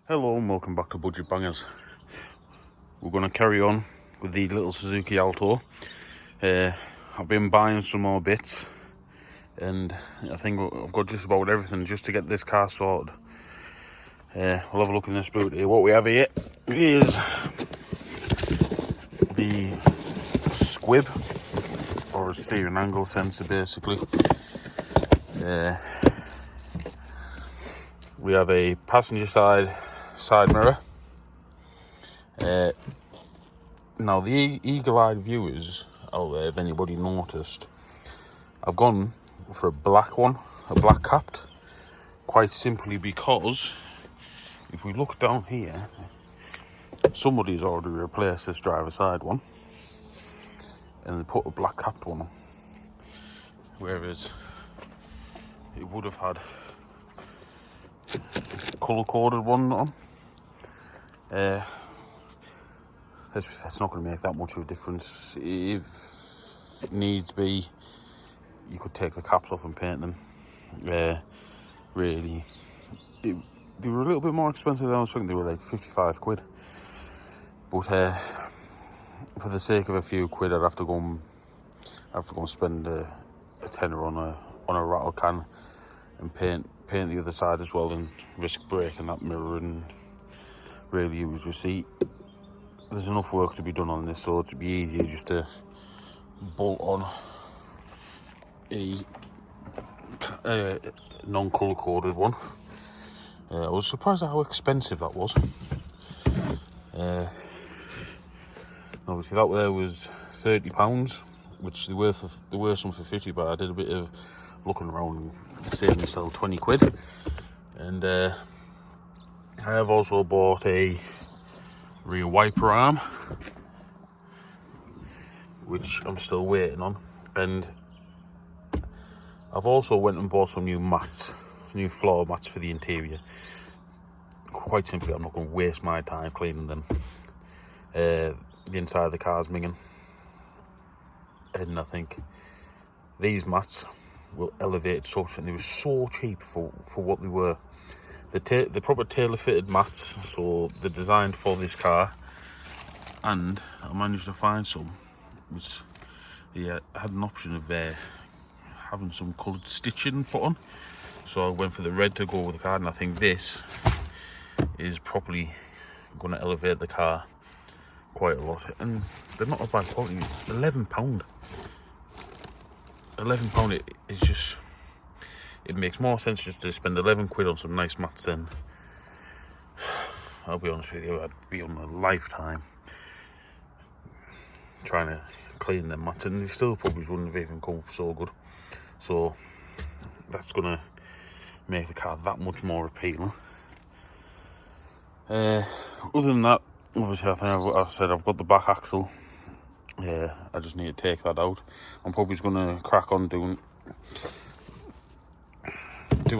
Hello and welcome back to Budget Bangers. We're going to carry on with the little Suzuki Alto. I've been buying some more bits and I think I've got just about everything just to get this car sorted. We'll have a look in this boot here. What we have here is the squib, or a steering angle sensor basically. We have a passenger side mirror. Now the eagle-eyed viewers out there, if anybody noticed, I've gone for a black one, a black capped, quite simply because if we look down here, somebody's already replaced this driver side one and they put a black capped one on, whereas it would have had colour-coded one on. It's not going to make that much of a difference. If it needs be, you could take the caps off and paint them. Really, they were a little bit more expensive than I was thinking. They were like 55 quid. But for the sake of a few quid, I'd have to go and spend a tenner on a rattle can and paint the other side as well, and risk breaking that mirror. And really, it was just there's enough work to be done on this, so it'd be easier just to bolt on a non-colour coded one. I was surprised at how expensive that was. Obviously that there was £30, which there were some for 50, but I did a bit of looking around and saved myself 20 quid. And I have also bought a rear wiper arm, which I'm still waiting on, and I've also went and bought some new mats, new floor mats for the interior. Quite simply, I'm not going to waste my time cleaning them. The inside of the car's minging, and I think these mats will elevate such, and they were so cheap for what they were. The proper tailor-fitted mats, so they're designed for this car, and I managed to find some which had an option of having some coloured stitching put on, so I went for the red to go with the car, and I think this is properly going to elevate the car quite a lot, and they're not a bad quality. £11. It's just, it makes more sense just to spend 11 quid on some nice mats than, I'll be honest with you, I'd be on a lifetime trying to clean them mats, and they still probably wouldn't have even come up so good. So that's going to make the car that much more appealing. Other than that, obviously I said I've got the back axle. I just need to take that out. I'm probably just going to crack on doing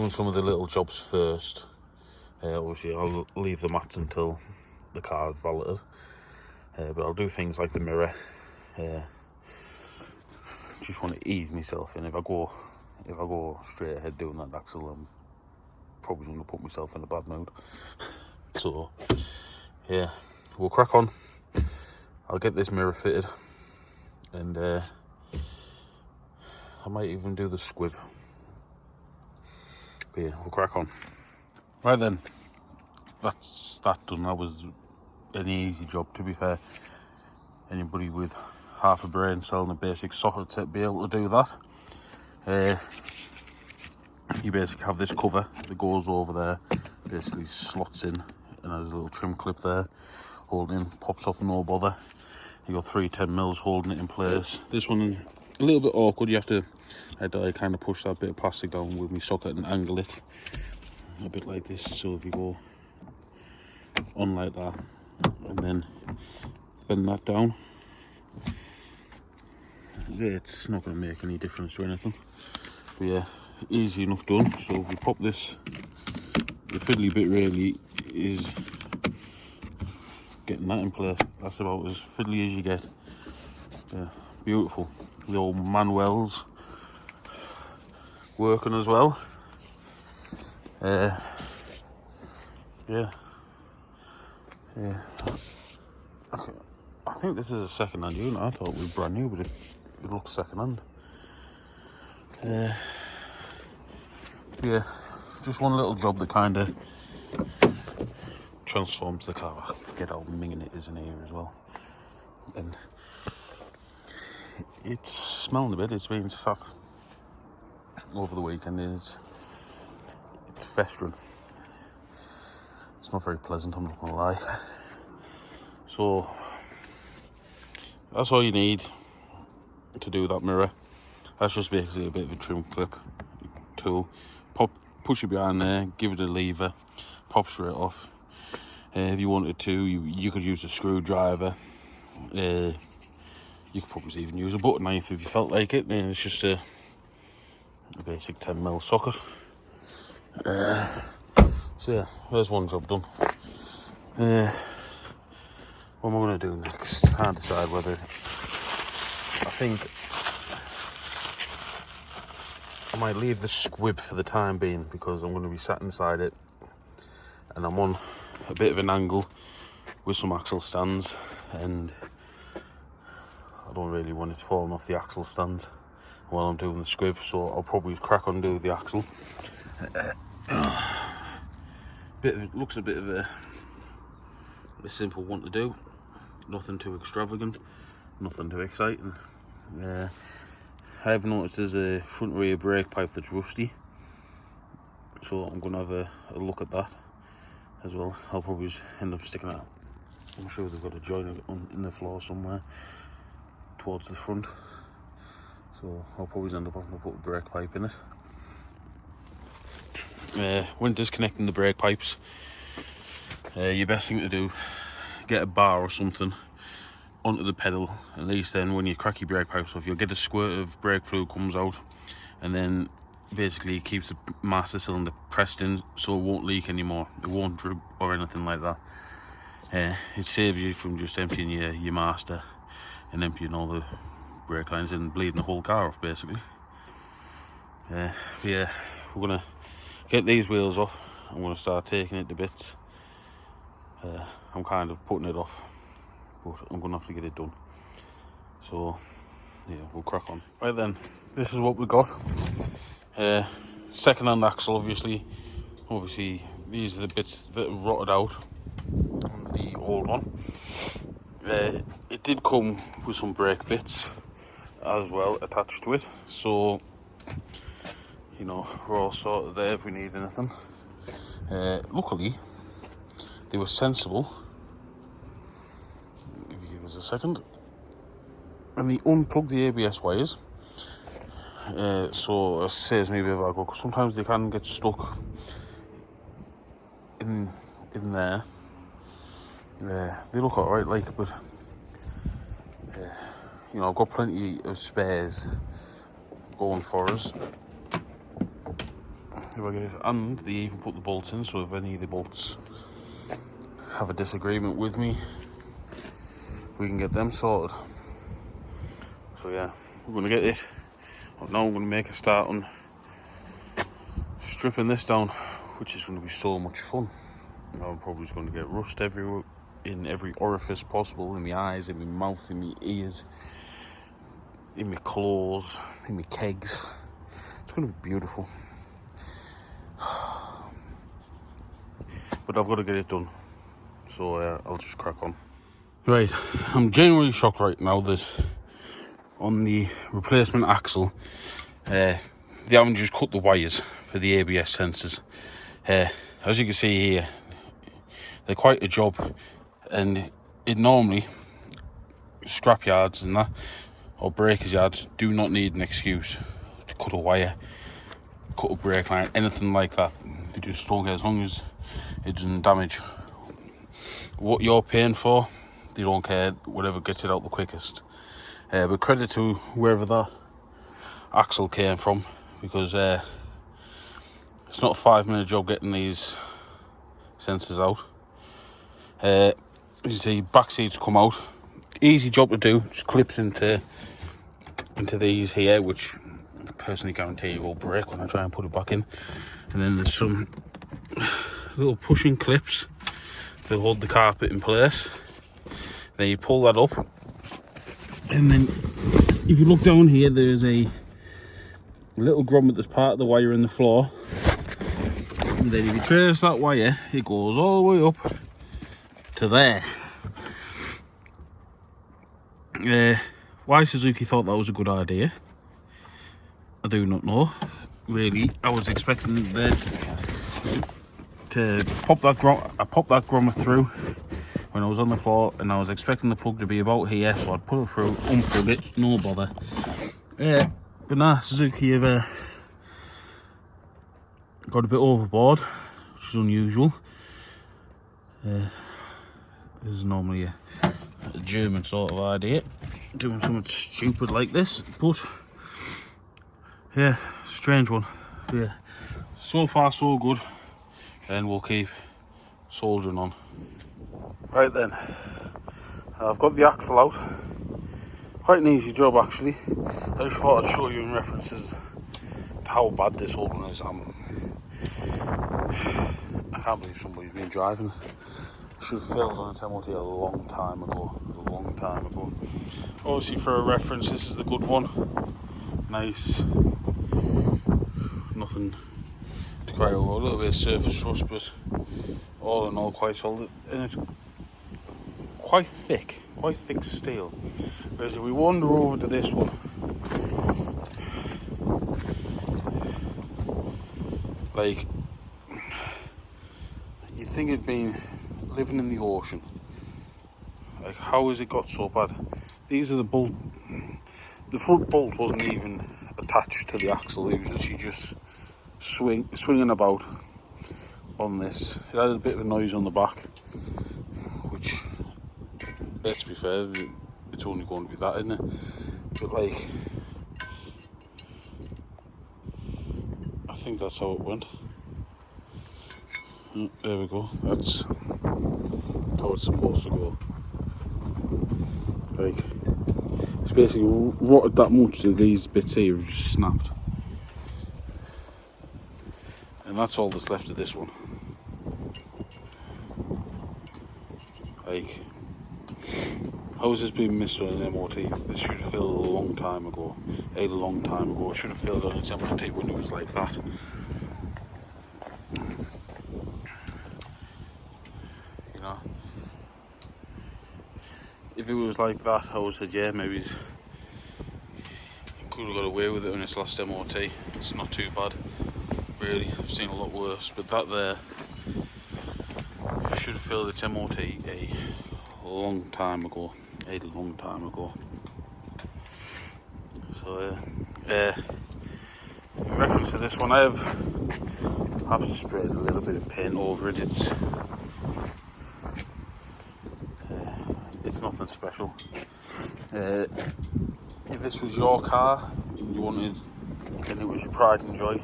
some of the little jobs first. Obviously I'll leave the mats until the car is valeted, but I'll do things like the mirror. Just want to ease myself in. If I go straight ahead doing that axle, I'm probably going to put myself in a bad mood. So yeah, we'll crack on. I'll get this mirror fitted, and I might even do the squib. But yeah, we'll crack on. Right then, that's that done. That was an easy job, to be fair. Anybody with half a brain cell and a basic socket set be able to do that. You basically have this cover that goes over there, basically slots in, and has a little trim clip there, holding in, pops off no bother. You got 3 10mm holding it in place. This one a little bit awkward. You have to I kind of push that bit of plastic down with my socket and angle it a bit like this. So if you go on like that and then bend that down, it's not going to make any difference or anything. But yeah, easy enough done. So if we pop this, the fiddly bit really is getting that in place. That's about as fiddly as you get. Yeah, beautiful. The old manuals working as well. Yeah, Yeah, I think this is a second-hand unit. I thought it was brand new, but it looks second-hand. Yeah, just one little job that kind of transforms the car. I forget how minging it is in here as well. And it's smelling a bit. It's been sat over the weekend. It's festering. It's not very pleasant, I'm not gonna lie. So that's all you need to do that mirror. That's just basically a bit of a trim clip tool. Push it behind there, give it a lever, pop straight off. If you wanted to, you could use a screwdriver. You could probably even use a butter knife if you felt like it. Then it's just a basic 10mm socket. So yeah, there's one job done. What am I going to do next? I can't decide whether... I think I might leave the squib for the time being because I'm going to be sat inside it and I'm on a bit of an angle with some axle stands, and I don't really want it falling off the axle stands while I'm doing the squib, so I'll probably crack on do the axle. It looks a bit of a simple one to do, nothing too extravagant, nothing too exciting. I have noticed there's a front rear brake pipe that's rusty, so I'm going to have a look at that as well. I'll probably just end up sticking it. I'm sure they've got a joint in the floor somewhere towards the front, so I'll probably end up having to put a brake pipe in it. When disconnecting the brake pipes, your best thing to do, get a bar or something onto the pedal. At least then when you crack your brake pipes off, you'll get a squirt of brake fluid comes out, and then basically it keeps the master cylinder pressed in so it won't leak anymore. It won't drip or anything like that. It saves you from just emptying your master and emptying all the brake lines and bleeding the whole car off basically. Yeah, we're gonna get these wheels off. I'm gonna start taking it to bits. I'm kind of putting it off, but I'm gonna have to get it done. So yeah, we'll crack on. Right then, this is what we got. Second-hand axle, obviously these are the bits that are rotted out on the old one. It did come with some brake bits as well attached to it, so you know we're all sorted there if we need anything. Luckily they were sensible. If you give us a second, and they unplugged the ABS wires, so it saves me a bit of aggro, because sometimes they can get stuck in there. They look alright, like, but you know, I've got plenty of spares going for us. If I get it, and they even put the bolts in, so if any of the bolts have a disagreement with me, we can get them sorted. So yeah, we're going to get it. Now I'm going to make a start on stripping this down, which is going to be so much fun. I'm probably just going to get rust everywhere, in every orifice possible, in my eyes, in my mouth, in my ears, in my claws, in my kegs. It's going to be beautiful. But I've got to get it done, so I'll just crack on. Right, I'm genuinely shocked right now that on the replacement axle, they haven't just cut the wires for the ABS sensors. As you can see here, they're quite a job, and it normally, scrap yards and that, or breakers yards, do not need an excuse to cut a wire, cut a brake line, anything like that. They just don't care, as long as it doesn't damage what you're paying for. They don't care, whatever gets it out the quickest. But credit to wherever that axle came from, because it's not a 5-minute job getting these sensors out. You see, back seats come out, easy job to do, just clips into these here, which I personally guarantee will break when I try and put it back in. And then there's some little pushing clips to hold the carpet in place. Then you pull that up, and then if you look down here, there's a little grommet that's part of the wire in the floor. And then if you trace that wire, it goes all the way up to there. Why Suzuki thought that was a good idea, I do not know. Really, I was expecting to pop that grommet through when I was on the floor, and I was expecting the plug to be about here, so I'd put it through, unplug it, no bother. But nah, Suzuki have got a bit overboard, which is unusual. This is normally a German sort of idea, doing something stupid like this, but yeah, strange one. Yeah, so far so good, and we'll keep soldering on. Right then, I've got the axle out. Quite an easy job actually. I just thought I'd show you in references to how bad this old one is. I can't believe somebody's been driving it. I should have failed on its MOT a long time ago. Obviously, for a reference, this is the good one. Nice, nothing to cry over. A little bit of surface rust, but all in all quite solid, and it's quite thick steel. Whereas if we wander over to this one, like, you'd think it'd been living in the ocean. Like, how has it got so bad? These are the bolt. The front bolt wasn't even attached to the axle. It was actually just swinging about on this. It had a bit of a noise on the back, which, let's be fair, it's only going to be that, isn't it? But like, I think that's how it went. There we go. That's how it's supposed to go. Like, it's basically rotted that much that these bits here have just snapped. And that's all that's left of this one. Like, how has this been missed on an MOT? This should have failed a long time ago. It should have failed on its MOT when it was like that. You know? If it was like that, I would have said, yeah, maybe he could have got away with it on its last MOT. It's not too bad, really. I've seen a lot worse, but that there should have failed its MOT a long time ago. So in reference to this one, I have sprayed a little bit of paint over it. It's nothing special. If this was your car, you wanted, and it was your pride and joy,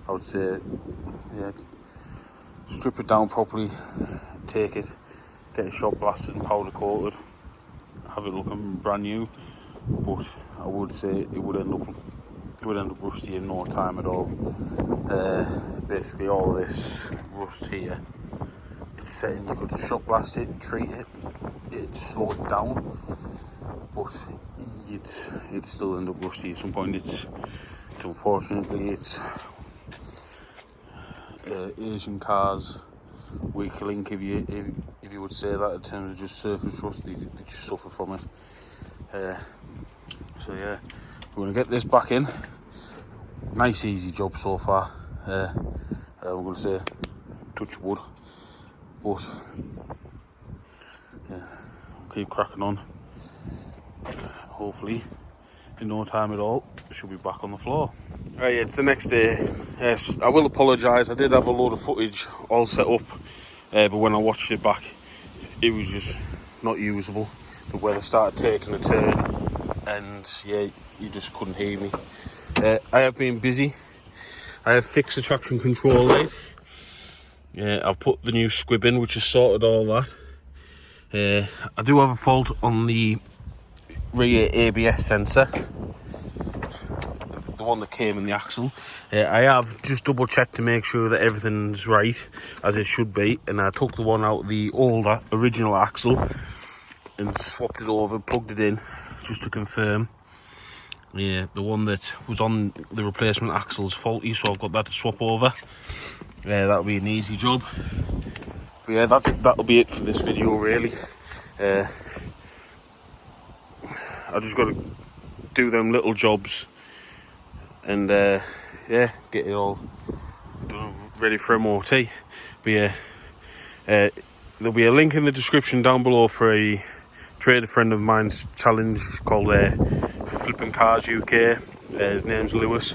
I would say, yeah, strip it down properly, take it, get it shot blasted and powder coated, have it looking brand new. But I would say it would end up rusty in no time at all. Basically, all this rust here, it's setting. You could shot blast it, treat it, it'd slow it down, but it'd still end up rusty at some point. It's unfortunately Asian cars weak link, if you would say that, in terms of just surface rust. They just suffer from it. So yeah, we're going to get this back in. Nice easy job so far. We're going to say touch wood, but yeah, we'll keep cracking on. Hopefully in no time at all she'll be back on the floor. Right, it's the next day. Yes, I will apologise, I did have a load of footage all set up, but when I watched it back, it was just not usable. The weather started taking a turn, and yeah, you just couldn't hear me. I have been busy. I have fixed the traction control light. I've put the new squib in, which has sorted all that. I do have a fault on the rear ABS sensor. the one that came in the axle. I have just double checked to make sure that everything's right as it should be, and I took the one out of the older original axle and swapped it over, plugged it in just to confirm. Yeah, the one that was on the replacement axle is faulty, so I've got that to swap over. That'll be an easy job. But yeah, that'll be it for this video really. I just got to do them little jobs and yeah, get it all done, ready for MOT. But yeah, there'll be a link in the description down below for a trader friend of mine's challenge called Flipping Cars UK. His name's Lewis.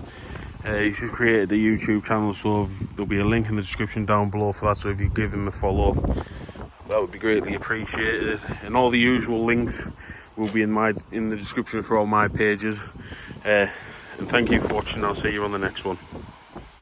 He's just created a YouTube channel, so there'll be a link in the description down below for that, so if you give him a follow, that would be greatly appreciated. And all the usual links will be in the description for all my pages. And thank you for watching. I'll see you on the next one.